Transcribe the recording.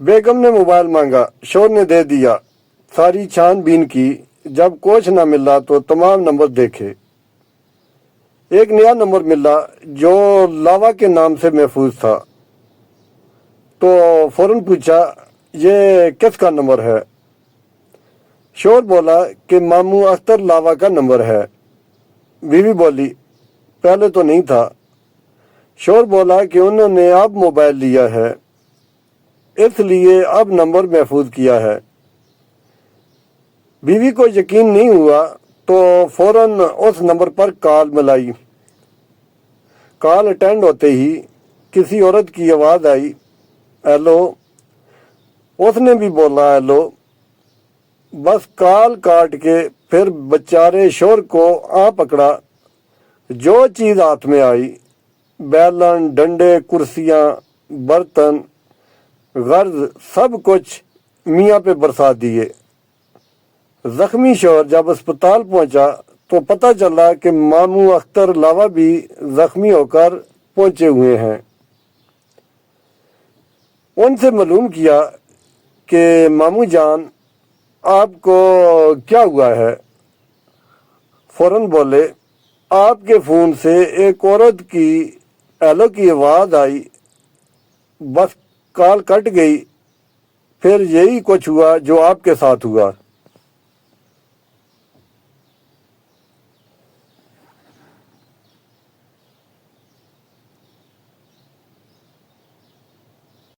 بیگم نے موبائل مانگا، شور نے دے دیا۔ ساری چھان بین کی، جب کوچ نہ ملا تو تمام نمبر دیکھے۔ ایک نیا نمبر ملا جو لاوا کے نام سے محفوظ تھا، تو فوراً پوچھا یہ کس کا نمبر ہے؟ شور بولا کہ ماموں اختر لاوا کا نمبر ہے۔ بیوی بولی پہلے تو نہیں تھا۔ شور بولا کہ انہوں نے اب موبائل لیا ہے، اس لیے اب نمبر محفوظ کیا ہے۔ بیوی کو یقین نہیں ہوا تو فوراً اس نمبر پر کال ملائی۔ کال اٹینڈ ہوتے ہی کسی عورت کی آواز آئی، ہیلو۔ اس نے بھی بولا ہیلو، بس کال کاٹ کے پھر بیچارے شور کو پکڑا۔ جو چیز ہاتھ میں آئی، بیلن، ڈنڈے، کرسیاں، برتن، غرض سب کچھ میاں پہ برسا دیے۔ زخمی شوہر جب اسپتال پہنچا تو پتہ چلا کہ ماموں اختر لاوا بھی زخمی ہو کر پہنچے ہوئے ہیں۔ ان سے معلوم کیا کہ ماموں جان آپ کو کیا ہوا ہے؟ فوراً بولے آپ کے فون سے ایک عورت کی ہیلو کی آواز آئی، بس کال کٹ گئی، پھر یہی کچھ ہوا جو آپ کے ساتھ ہوا۔